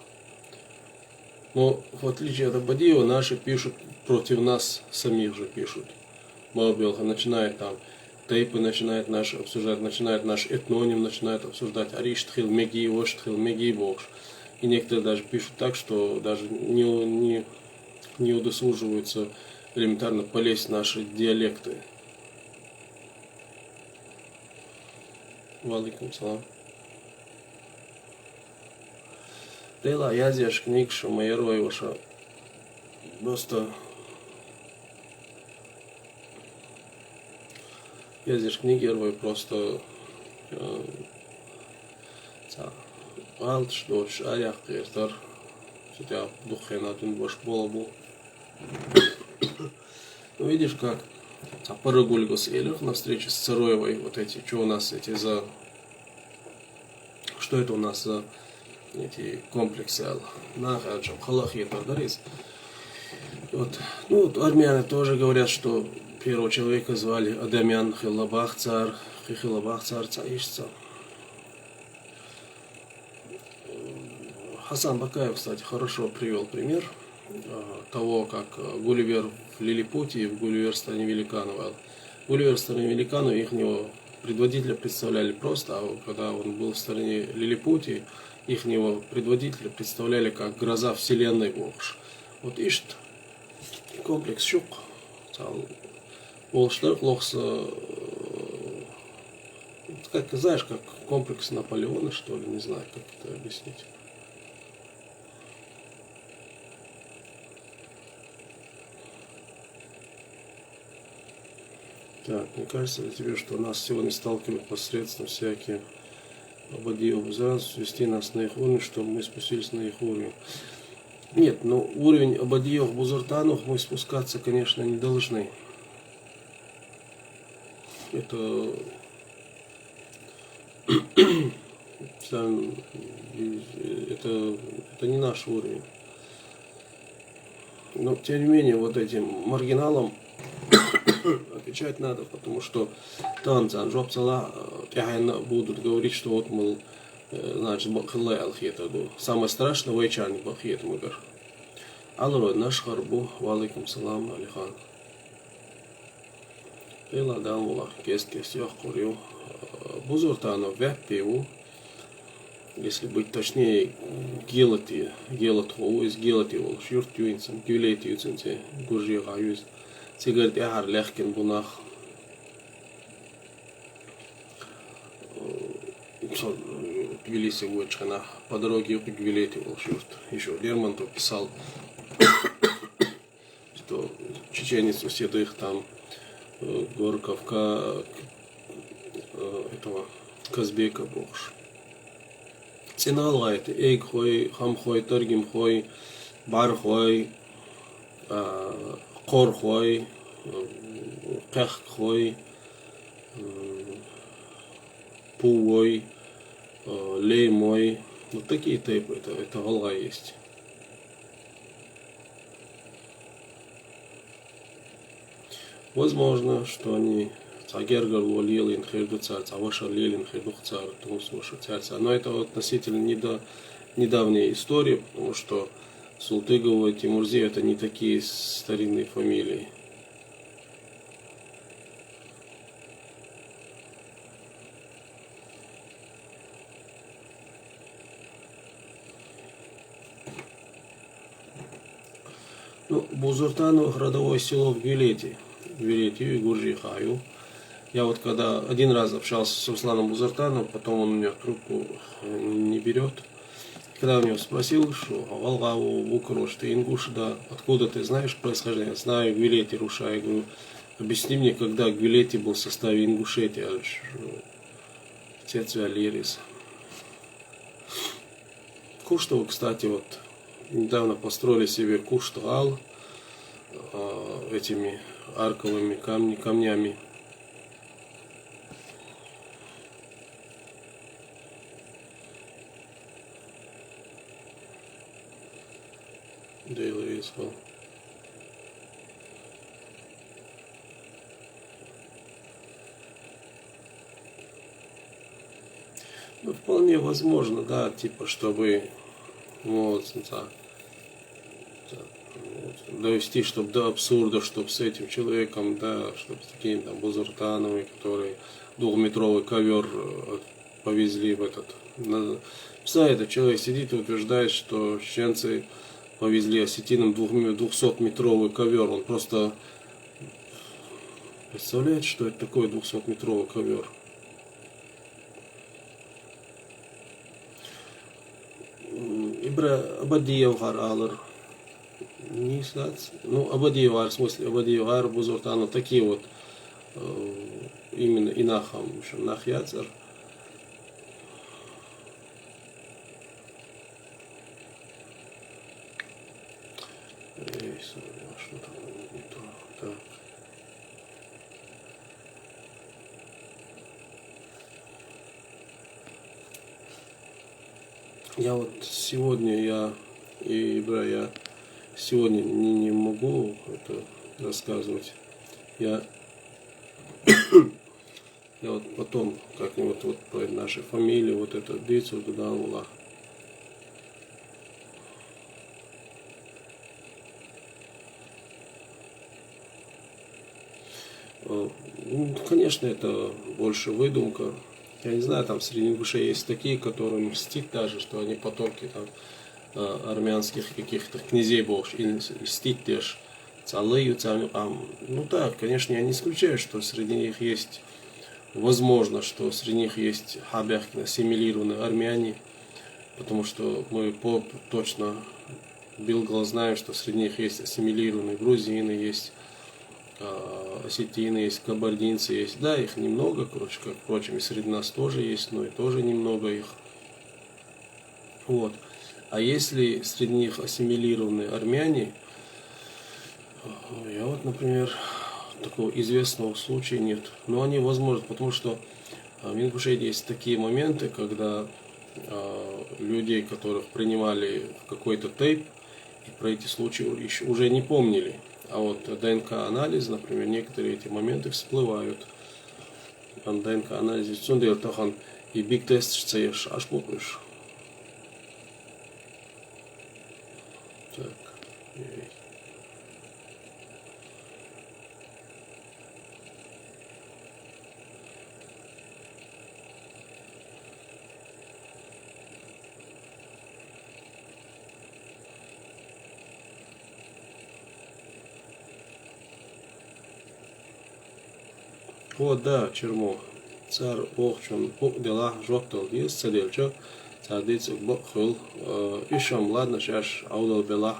Но в отличие от Абадиева, наши пишут против нас самих же пишут. Малбелха начинает там тейпы, начинает наш обсуждать, начинает наш этноним, начинает обсуждать Ариштхил, Меги, Оштхил, Меги, Бокш. И некоторые даже пишут так, что даже не удосуживаются элементарно полезть в наши диалекты. Валикум салам. Тела я здесь книг, что мои роеваша просто я здесь книги рой просто алт что шарях кертар хотя духе на один баш болабу. Ну видишь как Парагульгус Эльф на встрече с Цароевой, вот эти, что у нас эти за... Что это у нас за эти комплексы? Нахаджам, халахи и тардарис. Вот. Ну, вот армяне тоже говорят, что первого человека звали Адамян Хилабах царь, Хилабах царь, царишца. Хасан Бакаев, кстати, хорошо привел пример того, как Гулливер в Лилипуте и в Гулливер в стране великанов. Гулливер в стране великанов ихнего предводителя представляли просто, а когда он был в стране Лилипуте, ихнего предводителя представляли как гроза вселенной Богш. Вот ишт комплекс щук. Волштер лохса, как знаешь, как комплекс Наполеона, что ли, не знаю, как это объяснить. Так, мне кажется ли тебе, что нас сегодня сталкивают посредством всякие Абадиев сразу свести нас на их уровень, чтобы мы спустились на их уровень? Нет, но уровень Абадиев Бузуртанов мы спускаться, конечно, не должны. Это это не наш уровень. Но тем не менее, вот этим маргиналам отвечать надо, потому что там Джобсала будут говорить, что вот, мол, значит, самое страшное вайчани бахиет мугар. Алло, наш харбу, валикум салам, алихан. Ила дамула, кест ях курю. Бузуртано вяппиву, если быть точнее, гелати, гелатху, из гелативул, шюрт юинцем, гюлети юценте, гуржи гаюз. Сигарет яхар легкин бунах. Тбилиси Войчхана по дороге к Гвилете Волшюрт. Еще Лермонтов писал, что чеченец у седых там Горковка этого Казбека Богш. Цена лайт, эйг хой, хам хой, торгим хой, бар хой, кор хой, кех хой, пуой, лей мой. Вот такие тейпы, это голова есть. Возможно, что они цагергар лилин хердуцар, цаваша лилин хердухцар, но это относительно недавняя история, потому что Султыгова и Тимурзи это не такие старинные фамилии. Ну, Бузуртану городовое село в Гвилете и Гуржихаю. Я вот когда один раз общался с Русланом Бузуртаном, потом он у меня трубку не берет. Когда я у него спросил, что Волгаву, Букрош, ты ингуш, да, откуда ты знаешь происхождение? Знаю, Гвилете Руша. Я говорю, объясни мне, когда Гвилете был в составе Ингушетии, отец Алирис. Куштово, кстати, вот недавно построили себе Куштал этими арковыми камнями. Daily Israel. Ну, вполне возможно, да, типа, чтобы вот, довести, чтобы до абсурда, чтобы с этим человеком, да, чтобы с такими там Бузуртановыми, которые двухметровый ковер повезли в этот. Представляете, человек сидит и утверждает, что чеченцы повезли осетинам 200-метровый ковер. Он просто представляет, что это такое 200-метровый ковер. Ибра Абадиевгар Алар. Не знать. Ну, Абадиевгар, в смысле, Абадиевгар, Бузуртану, такие вот именно Инахам, Нахьяцер. Что там не то. Так. Я вот сегодня я сегодня не могу это рассказывать. Я вот потом как-нибудь вот по нашей фамилии вот это Дицу туда ула. Конечно, это больше выдумка. Я не знаю, там среди ингушей есть такие, которым мстит даже, что они потомки там армянских каких-то князей бог, и мстит też целые, ну да, конечно, я не исключаю, что среди них есть, возможно, что среди них есть хабяхки, ассимилированные армяне, потому что мы точно Билгал знаем, что среди них есть ассимилированные грузины, есть осетины, есть кабардинцы, есть, да, их немного, короче, как впрочем, и среди нас тоже есть, но и тоже немного их. Вот. А если среди них ассимилированные армяне, я вот, например, такого известного случая нет. Но они возможны, потому что в Ингушетии есть такие моменты, когда людей, которых принимали в какой-то тейп, и про эти случаи еще уже не помнили. А вот ДНК-анализ, например, некоторые эти моменты всплывают. ДНК-анализ, и биг-тест шцеешь, аж попрешь. Так. Вот да, чермо. Цар охчон дела жоктал дис цадельчо. Цадиц бохыл. Ишам ладно, шаш аудал бела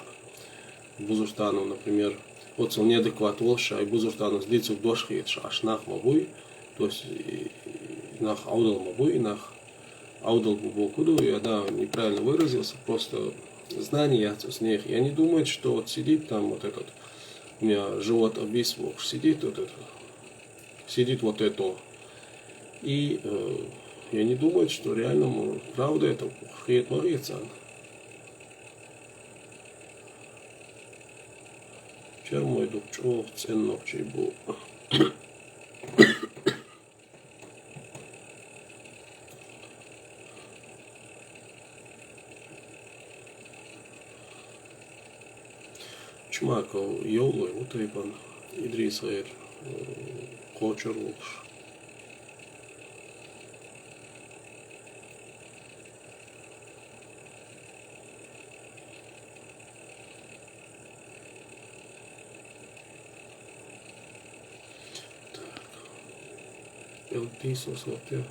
бузуртану, например. Вот он неадекват волша и бузуртану с дицу дошхит шаш нах мабуй. То есть нах аудал мабуй, нах аудал бубокуду. Я да, неправильно выразился, просто знания с них. Я не думаю, что вот сидит там вот этот, у меня живот обвис, сидит вот это. Сидит вот это. И я не думаю, что реально правда это хрет морится. Чермой дубчо ценнок чайбу. Чмаков йолой, вот и пан Идрисаер кочер лучше. Писос вот я.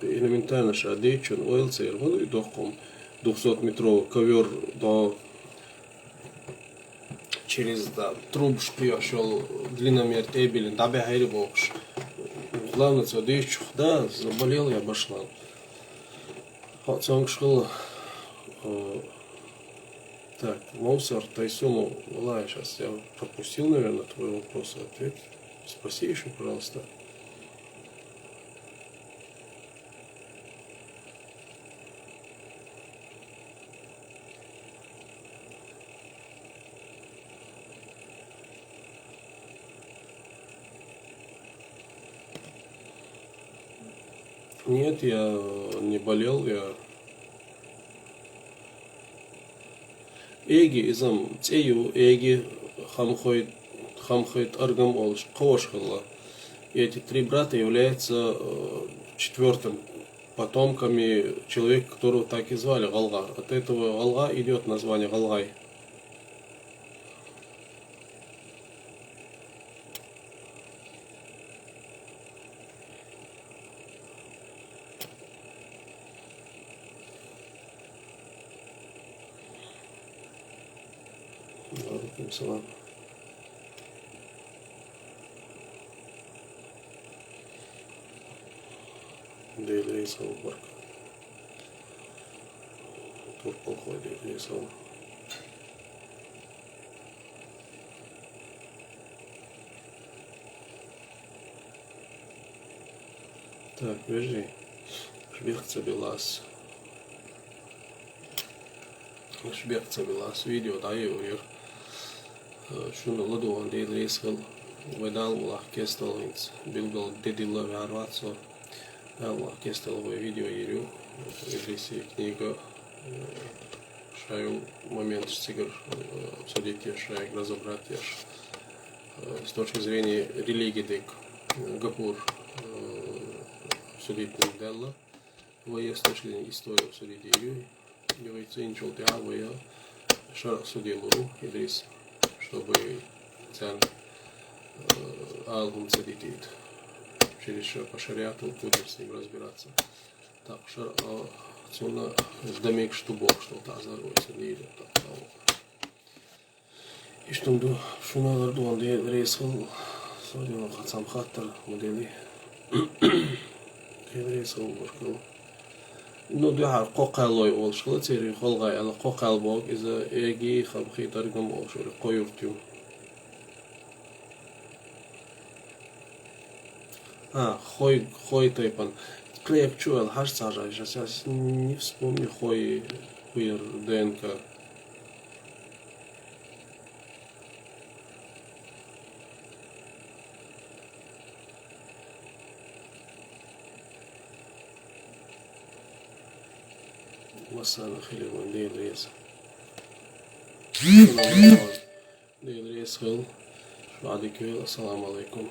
Элементарно шадечен, ойлцер, вот и дохом 200-метровый ковер до через да, труб шпиошел длинномер эбелин, да бегайри бокш. Главное, что да, заболел я обошла. Хоть школа. Так, Моусар, Тайсуму, ладно, сейчас я пропустил, наверное, твой вопрос и ответ. Спроси еще, пожалуйста. Нет, я не болел, я Эги изам цею эги хамхойт аргам олш кошхала. И эти три брата являются четвертым потомками человека, которого так и звали Галга. От этого Галга идет название Галгай. Салам. Дейли Салбарк. Турполхой Дейли Сал. Так, подожди. Шбехца Белас. Шбехца Белас. Видео, да, я говорю. Шunu ладуан Дейли Сал. Ведал Мулах Кесталинц. Билгал Дедила Варвацо. Мулах Кесталовое видео Ерю. Идрисия книга. Шаю момент стигр обсудить, шаю разобрать с точки зрения религии дик Гапур обсудить Делла, с точки зрения истории обсудить ее, говорится инчел тиавая, шар обсудил Идрис, чтобы цен алгун цедитит, через по шариату будем с ним разбираться. Так, шар отсюда домик, что Бог, что та здоровье не идет так. И что ду шуна ду он рейсхал, содил хатсам хаттер модели. Рейсхал башкал. Ну да, қоқалой ол шқылы тері қолғай алы қоқал бол иза эги хам хитаргам ол шөлі қойыртым. Хой тайпан. Клеп чуэл хаш сажай, сейчас не вспомню хуер ДНК. مسانا خير من دين ريس دين ريس خل شو عادي كيل السلام عليكم